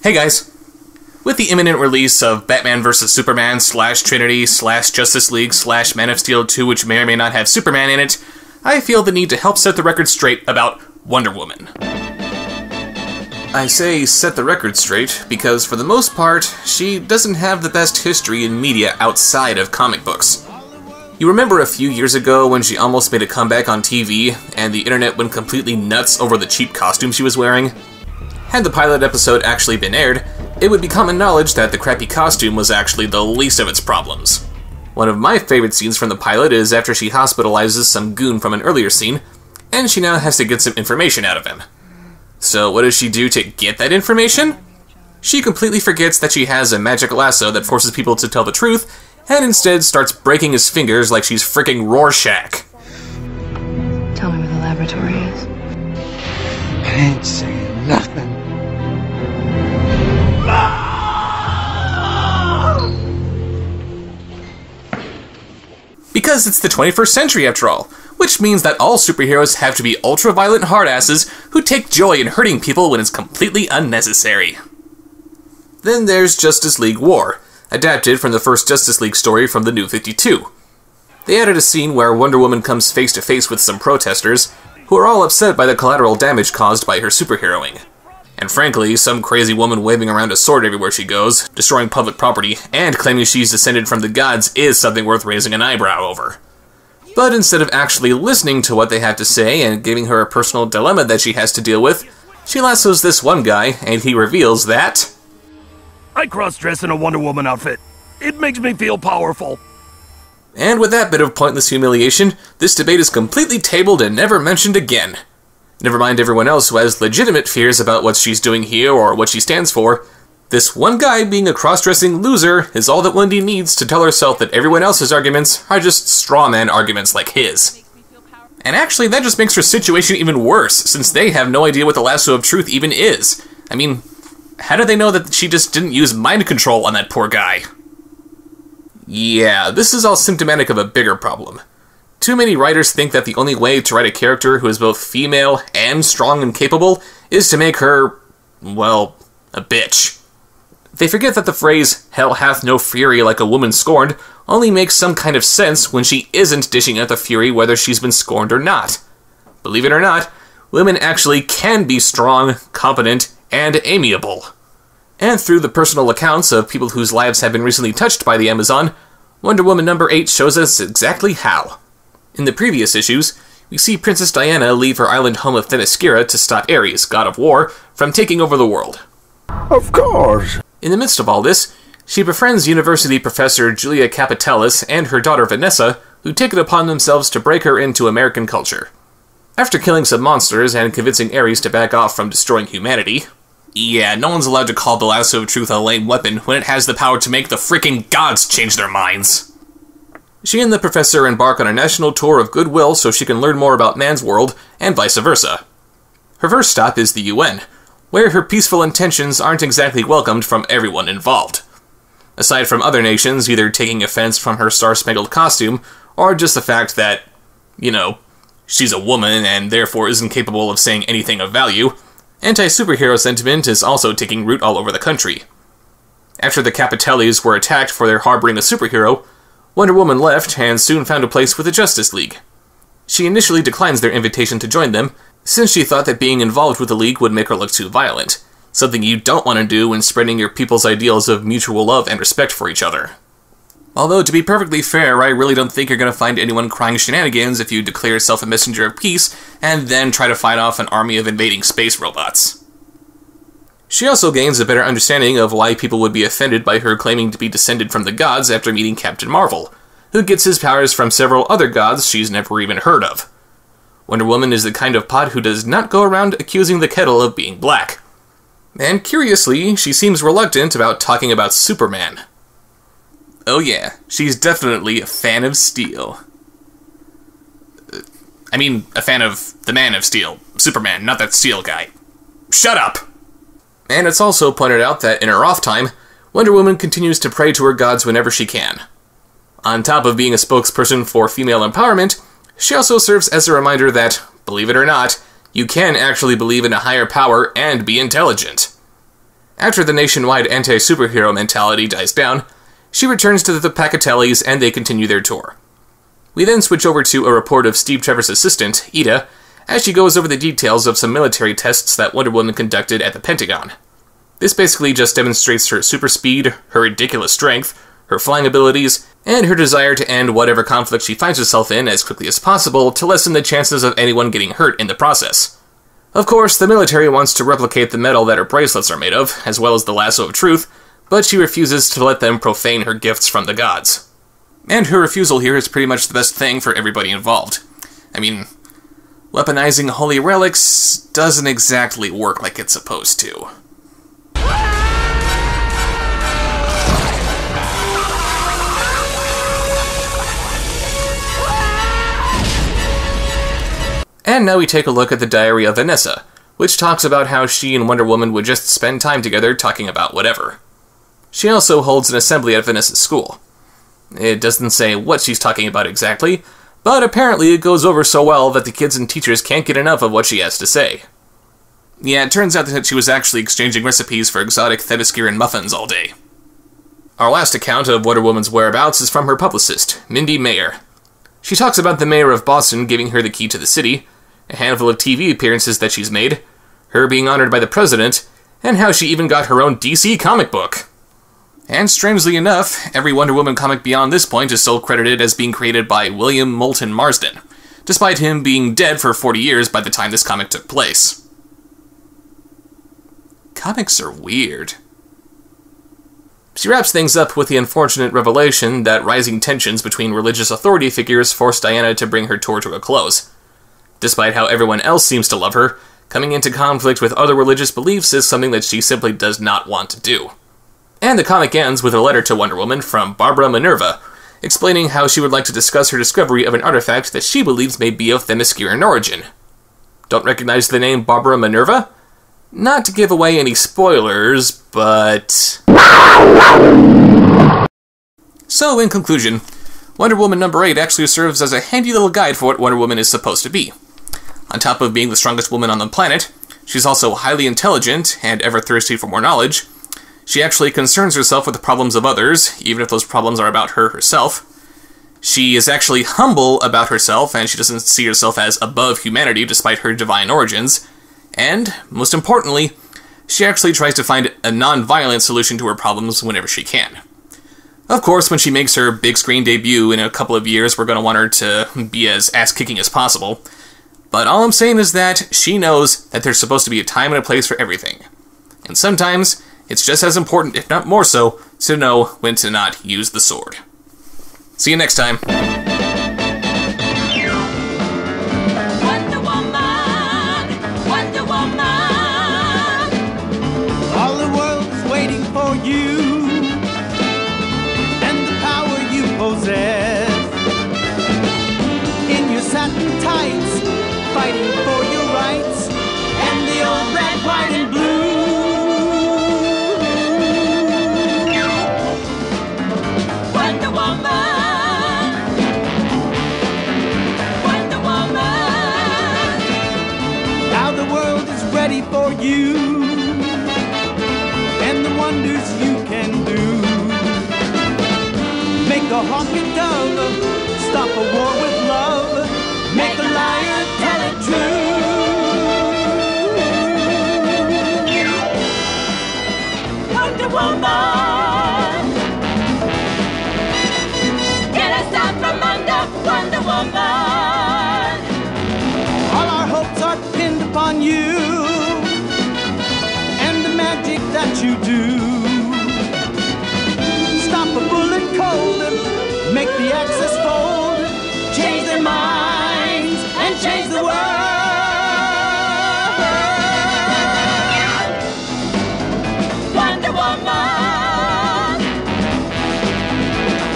Hey guys! With the imminent release of Batman vs. Superman / Trinity / Justice League / Man of Steel 2, which may or may not have Superman in it, I feel the need to help set the record straight about Wonder Woman. I say set the record straight because, for the most part, she doesn't have the best history in media outside of comic books. You remember a few years ago when she almost made a comeback on TV, and the internet went completely nuts over the cheap costume she was wearing? Had the pilot episode actually been aired, it would be common knowledge that the crappy costume was actually the least of its problems. One of my favorite scenes from the pilot is after she hospitalizes some goon from an earlier scene, and she now has to get some information out of him. So what does she do to get that information? She completely forgets that she has a magic lasso that forces people to tell the truth, and instead starts breaking his fingers like she's freaking Rorschach. Tell me where the laboratory is. I ain't saying nothing. Because it's the 21st century after all, which means that all superheroes have to be ultra-violent hardasses who take joy in hurting people when it's completely unnecessary. Then there's Justice League War, adapted from the first Justice League story from the New 52. They added a scene where Wonder Woman comes face to face with some protesters, who are all upset by the collateral damage caused by her superheroing. And frankly, some crazy woman waving around a sword everywhere she goes, destroying public property, and claiming she's descended from the gods is something worth raising an eyebrow over. But instead of actually listening to what they have to say and giving her a personal dilemma that she has to deal with, she lassos this one guy, and he reveals that I cross-dress in a Wonder Woman outfit. It makes me feel powerful. And with that bit of pointless humiliation, this debate is completely tabled and never mentioned again. Never mind everyone else who has legitimate fears about what she's doing here or what she stands for. This one guy being a cross-dressing loser is all that Wendy needs to tell herself that everyone else's arguments are just straw man arguments like his. And actually, that just makes her situation even worse, since they have no idea what the lasso of truth even is. I mean, how do they know that she just didn't use mind control on that poor guy? Yeah, this is all symptomatic of a bigger problem. Too many writers think that the only way to write a character who is both female and strong and capable is to make her, well, a bitch. They forget that the phrase, "hell hath no fury like a woman scorned," only makes some kind of sense when she isn't dishing out the fury whether she's been scorned or not. Believe it or not, women actually can be strong, competent, and amiable. And through the personal accounts of people whose lives have been recently touched by the Amazon, Wonder Woman number 8 shows us exactly how. In the previous issues, we see Princess Diana leave her island home of Themyscira to stop Ares, god of war, from taking over the world. Of course. In the midst of all this, she befriends university professor Julia Capitalis and her daughter Vanessa, who take it upon themselves to break her into American culture. After killing some monsters and convincing Ares to back off from destroying humanity, yeah, no one's allowed to call the lasso of truth a lame weapon when it has the power to make the freaking gods change their minds. She and the professor embark on a national tour of goodwill so she can learn more about man's world, and vice versa. Her first stop is the UN, where her peaceful intentions aren't exactly welcomed from everyone involved. Aside from other nations either taking offense from her star-spangled costume, or just the fact that, you know, she's a woman and therefore isn't capable of saying anything of value, anti-superhero sentiment is also taking root all over the country. After the Capitalis were attacked for their harboring a superhero, Wonder Woman left and soon found a place with the Justice League. She initially declines their invitation to join them, since she thought that being involved with the League would make her look too violent, something you don't want to do when spreading your people's ideals of mutual love and respect for each other. Although, to be perfectly fair, I really don't think you're going to find anyone crying shenanigans if you declare yourself a messenger of peace and then try to fight off an army of invading space robots. She also gains a better understanding of why people would be offended by her claiming to be descended from the gods after meeting Captain Marvel, who gets his powers from several other gods she's never even heard of. Wonder Woman is the kind of pot who does not go around accusing the kettle of being black. And curiously, she seems reluctant about talking about Superman. Oh yeah, she's definitely a fan of Steel. I mean, a fan of the Man of Steel, Superman, not that Steel guy. Shut up! And it's also pointed out that in her off time, Wonder Woman continues to pray to her gods whenever she can. On top of being a spokesperson for female empowerment, she also serves as a reminder that, believe it or not, you can actually believe in a higher power and be intelligent. After the nationwide anti-superhero mentality dies down, she returns to the Pacatellis and they continue their tour. We then switch over to a report of Steve Trevor's assistant, Ida, as she goes over the details of some military tests that Wonder Woman conducted at the Pentagon. This basically just demonstrates her super speed, her ridiculous strength, her flying abilities, and her desire to end whatever conflict she finds herself in as quickly as possible to lessen the chances of anyone getting hurt in the process. Of course, the military wants to replicate the metal that her bracelets are made of, as well as the lasso of truth, but she refuses to let them profane her gifts from the gods. And her refusal here is pretty much the best thing for everybody involved. I mean, weaponizing holy relics doesn't exactly work like it's supposed to. And now we take a look at the diary of Vanessa, which talks about how she and Wonder Woman would just spend time together talking about whatever. She also holds an assembly at Vanessa's school. It doesn't say what she's talking about exactly, but apparently it goes over so well that the kids and teachers can't get enough of what she has to say. Yeah, it turns out that she was actually exchanging recipes for exotic Themysciran muffins all day. Our last account of Wonder Woman's whereabouts is from her publicist, Mindy Mayer. She talks about the mayor of Boston giving her the key to the city, a handful of TV appearances that she's made, her being honored by the president, and how she even got her own DC comic book. And strangely enough, every Wonder Woman comic beyond this point is still credited as being created by William Moulton Marsden, despite him being dead for 40 years by the time this comic took place. Comics are weird. She wraps things up with the unfortunate revelation that rising tensions between religious authority figures forced Diana to bring her tour to a close. Despite how everyone else seems to love her, coming into conflict with other religious beliefs is something that she simply does not want to do. And the comic ends with a letter to Wonder Woman from Barbara Minerva, explaining how she would like to discuss her discovery of an artifact that she believes may be of Themysciran origin. Don't recognize the name Barbara Minerva? Not to give away any spoilers, but... So, in conclusion, Wonder Woman number 8 actually serves as a handy little guide for what Wonder Woman is supposed to be. On top of being the strongest woman on the planet, she's also highly intelligent and ever thirsty for more knowledge. She actually concerns herself with the problems of others, even if those problems are about her herself. She is actually humble about herself, and she doesn't see herself as above humanity despite her divine origins. And, most importantly, she actually tries to find a non-violent solution to her problems whenever she can. Of course, when she makes her big screen debut in a couple of years, we're going to want her to be as ass-kicking as possible. But all I'm saying is that she knows that there's supposed to be a time and a place for everything. And sometimes, it's just as important, if not more so, to know when to not use the sword. See you next time. Wonder Woman, Wonder Woman. All the world is waiting for you and the power you possess. In your satin tights, fighting for your rights and the old red, white, and blue. Wonder Woman, Wonder Woman. Now the world is ready for you and the wonders you can do. Make a honky dove, stop a war with love, make a liar tell it true. Wonder Woman, get us out from under. Wonder Woman, All our hopes are pinned upon you and the magic that you do. Stop a bullet cold, make the axis fold, change their minds and change the world. Wonder Woman,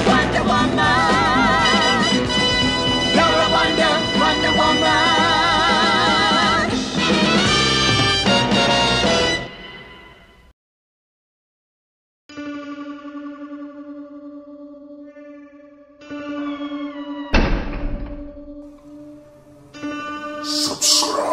Wonder Woman. You're a Wonder Woman. Subscribe.